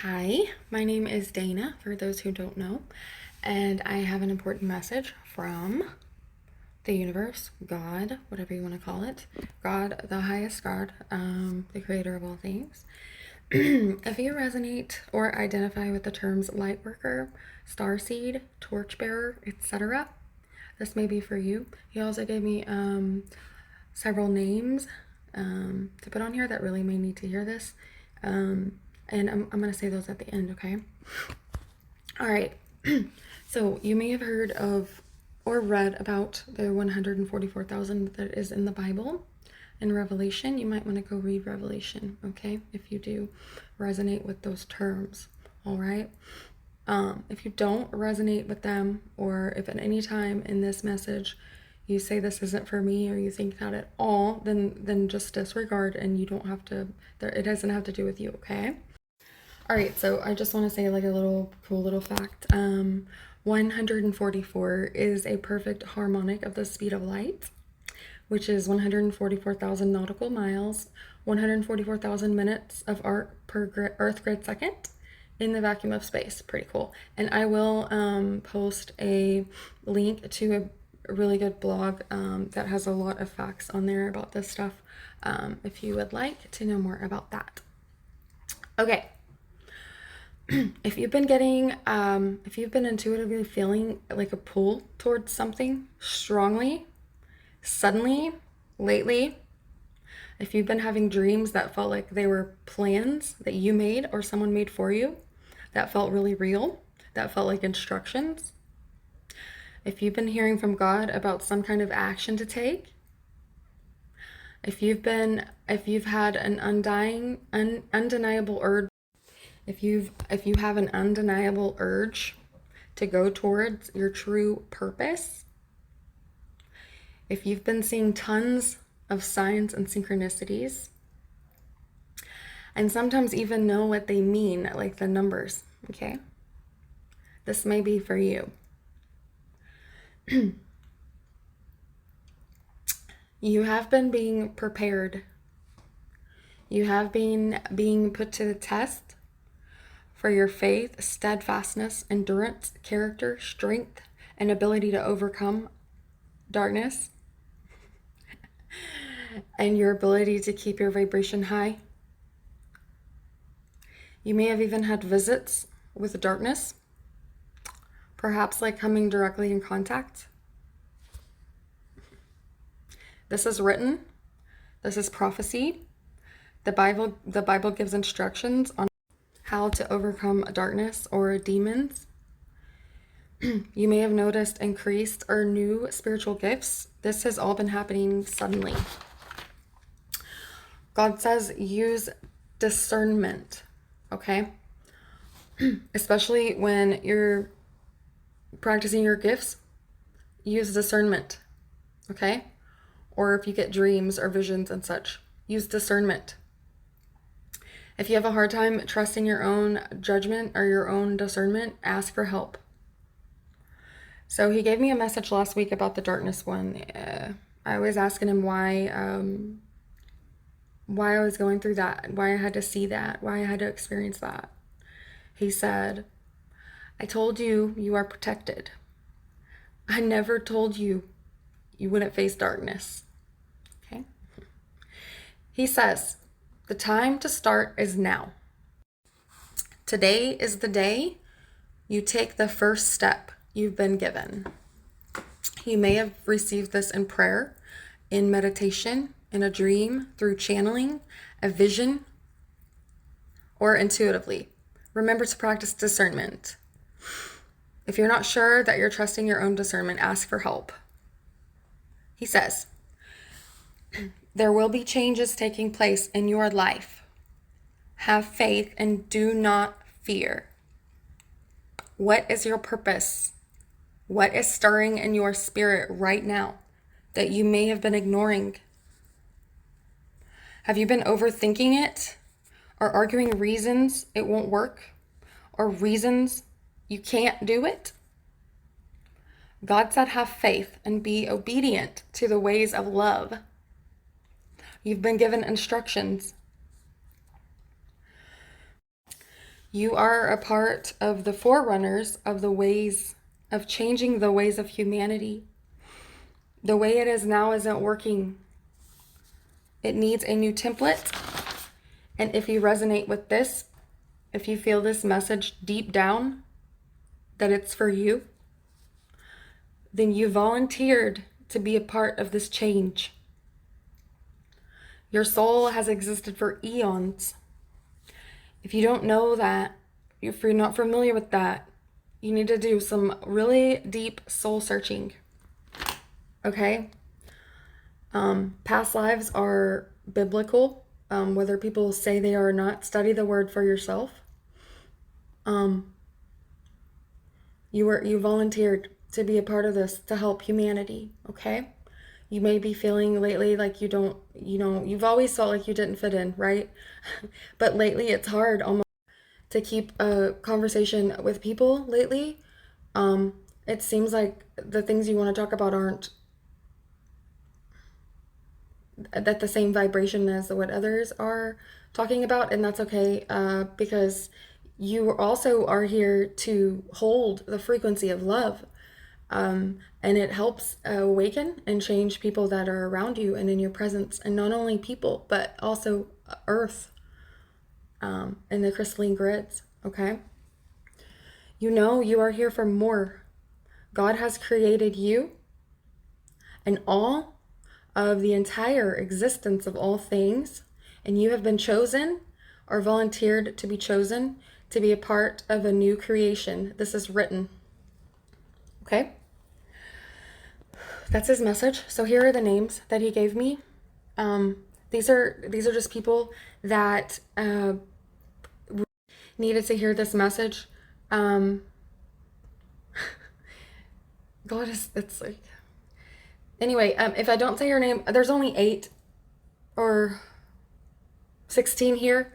Hi, my name is Dana, for those who don't know, and I have an important message from the universe, God, whatever you want to call it, God, the highest God, the creator of all things. If you resonate or identify with the terms Lightworker, Starseed, Torchbearer, etc., this may be for you. He also gave me several names to put on here that really may need to hear this. And I'm going to say those at the end, okay? All right. So you may have heard of or read about the 144,000 that is in the Bible in Revelation. You might want to go read Revelation, okay? If you do resonate with those terms, all right? If you don't resonate with them, or if at any time in this message you say this isn't for me, or you think that at all, then just disregard, and you don't have to. It doesn't have to do with you, okay? All right, so I just want to say like a little cool little fact. 144 is a perfect harmonic of the speed of light, which is 144,000 nautical miles, 144,000 minutes of arc per Earth grid second in the vacuum of space. Pretty cool. And I will post a link to a really good blog that has a lot of facts on there about this stuff if you would like to know more about that. Okay. If you've been intuitively feeling like a pull towards something strongly, suddenly, lately, if you've been having dreams that felt like they were plans that you made or someone made for you, that felt really real, that felt like instructions, if you've been hearing from God about some kind of action to take, if you've had an undeniable urge, if you have an undeniable urge to go towards your true purpose, if you've been seeing tons of signs and synchronicities, and sometimes even know what they mean, like the numbers, okay? This may be for you. You have been being prepared. You have been being put to the test for your faith, steadfastness, endurance, character, strength, and ability to overcome darkness, and your ability to keep your vibration high. You may have even had visits with darkness, perhaps like coming directly in contact. This is written. This is prophecy. The Bible gives instructions on how to overcome darkness or demons. You may have noticed increased or new spiritual gifts. This has all been happening suddenly. God says use discernment, okay? Especially when you're practicing your gifts, use discernment, okay? Or if you get dreams or visions and such, use discernment. If you have a hard time trusting your own judgment or your own discernment, ask for help. So he gave me a message last week about the darkness one. I was asking him why I was going through that, why I had to see that, why I had to experience that. He said, I told you you are protected. I never told you you wouldn't face darkness. Okay? He says, the time to start is now. Today is the day you take the first step you've been given. You may have received this in prayer, in meditation, in a dream, through channeling, a vision, or intuitively. Remember to practice discernment. If you're not sure that you're trusting your own discernment, ask for help. He says, there will be changes taking place in your life. Have faith and do not fear. What is your purpose? What is stirring in your spirit right now that you may have been ignoring? Have you been overthinking it or arguing reasons it won't work or reasons you can't do it? God said have faith and be obedient to the ways of love. You've been given instructions. You are a part of the forerunners of the ways of changing the ways of humanity. The way it is now isn't working. It needs a new template. And if you resonate with this, if you feel this message deep down, that it's for you, then you volunteered to be a part of this change. Your soul has existed for eons. If you don't know that, if you're not familiar with that, you need to do some really deep soul searching. Okay? Past lives are biblical. Whether people say they are or not, study the word for yourself. You volunteered to be a part of this to help humanity, okay? You may be feeling lately like you don't, you've always felt like you didn't fit in, right? But lately it's hard almost to keep a conversation with people lately. It seems like the things you want to talk about aren't at the same vibration as what others are talking about, and that's okay, because you also are here to hold the frequency of love, and it helps awaken and change people that are around you and in your presence, and not only people but also earth, and the crystalline grids. Okay, you are here for more. God has created you and all of the entire existence of all things, and you have been chosen or volunteered to be chosen to be a part of a new creation. This is written. Okay? That's his message. So here are the names that he gave me. These are just people that needed to hear this message. God it's like, anyway, if I don't say your name, there's only 8 or 16 here.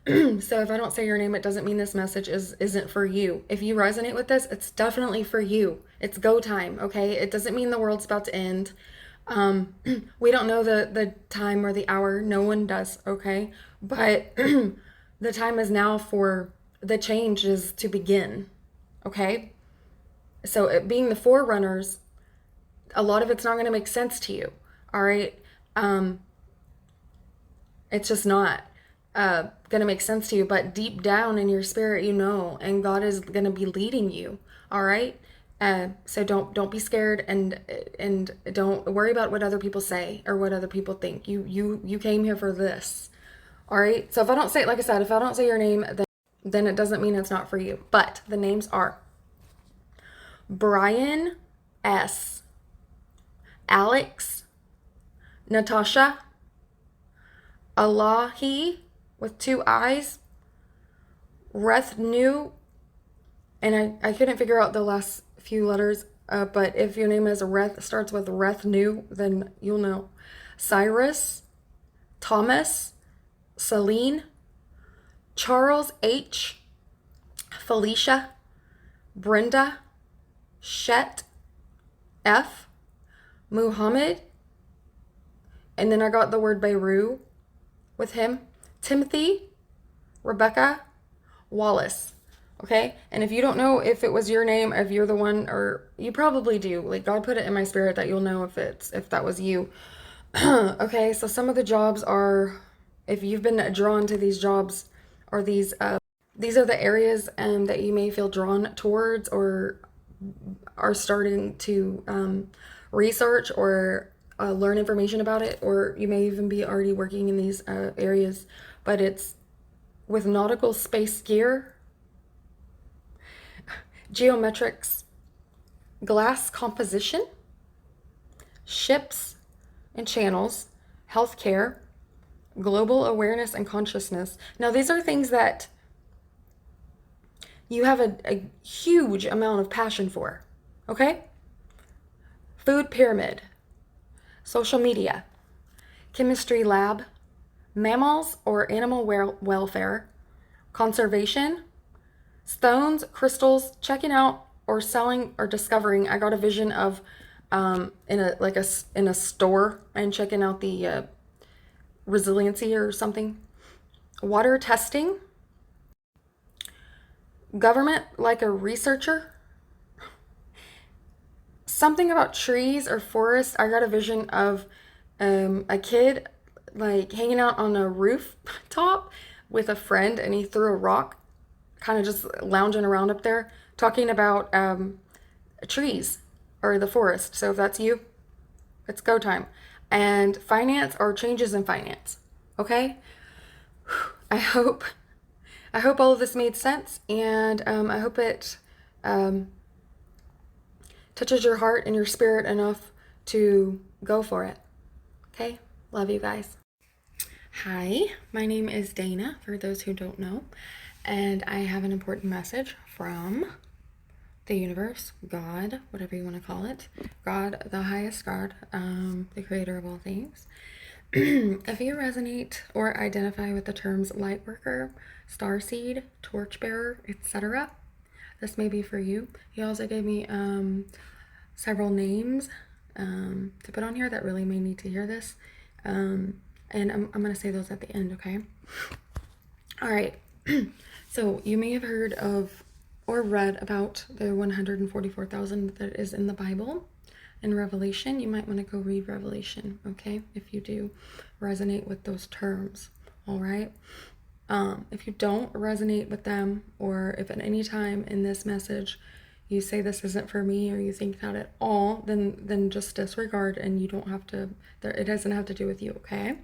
So if I don't say your name, it doesn't mean this message isn't for you. If you resonate with this, it's definitely for you. It's go time, okay? It doesn't mean the world's about to end. We don't know the time or the hour. No one does, okay? But the time is now for the changes to begin, okay? So it being the forerunners, a lot of it's not going to make sense to you, all right? It's just not going to make sense to you, but deep down in your spirit, and God is going to be leading you, all right? So don't be scared, and don't worry about what other people say or what other people think. You came here for this, all right? So if I don't say, like I said, if I don't say your name, then it doesn't mean it's not for you. But the names are Brian S., Alex, Natasha, Alahi with 2 eyes, Rethnu, and I couldn't figure out the last few letters, but if your name is starts with Rethnu, then you'll know. Cyrus, Thomas, Celine, Charles H., Felicia, Brenda, Shet, F., Muhammad, and then I got the word Beirut with him, Timothy, Rebecca, Wallace. Okay? And if you don't know if it was your name, if you're the one, or you probably do, like God put it in my spirit that you'll know if that was you. Okay, so some of the jobs are, if you've been drawn to these jobs, or these are the areas that you may feel drawn towards or are starting to research or learn information about it, or you may even be already working in these areas, but it's with nautical space gear, geometrics, glass composition, ships and channels, healthcare, global awareness and consciousness. Now, these are things that you have a huge amount of passion for, okay? Food pyramid, social media, chemistry lab, mammals or animal welfare, conservation, stones, crystals, checking out or selling or discovering. I got a vision of in a store and checking out the resiliency or something. Water testing, government like a researcher. Something about trees or forest. I got a vision of a kid like hanging out on a rooftop with a friend, and he threw a rock, kind of just lounging around up there, talking about trees or the forest. So if that's you, it's go time. And finance or changes in finance. Okay? I hope all of this made sense, and I hope it touches your heart and your spirit enough to go for it. Okay? Love you guys. Hi, my name is Dana, for those who don't know, and I have an important message from the universe, God, whatever you want to call it, God, the highest God, the creator of all things. If you resonate or identify with the terms Lightworker, Starseed, Torchbearer, etc., this may be for you. He also gave me several names to put on here that really may need to hear this. And I'm going to say those at the end, okay? All right. So you may have heard of or read about the 144,000 that is in the Bible. In Revelation, you might want to go read Revelation, okay? If you do resonate with those terms, all right? If you don't resonate with them, or if at any time in this message you say this isn't for me, or you think not at all, then just disregard, and you don't have to, it doesn't have to do with you, okay?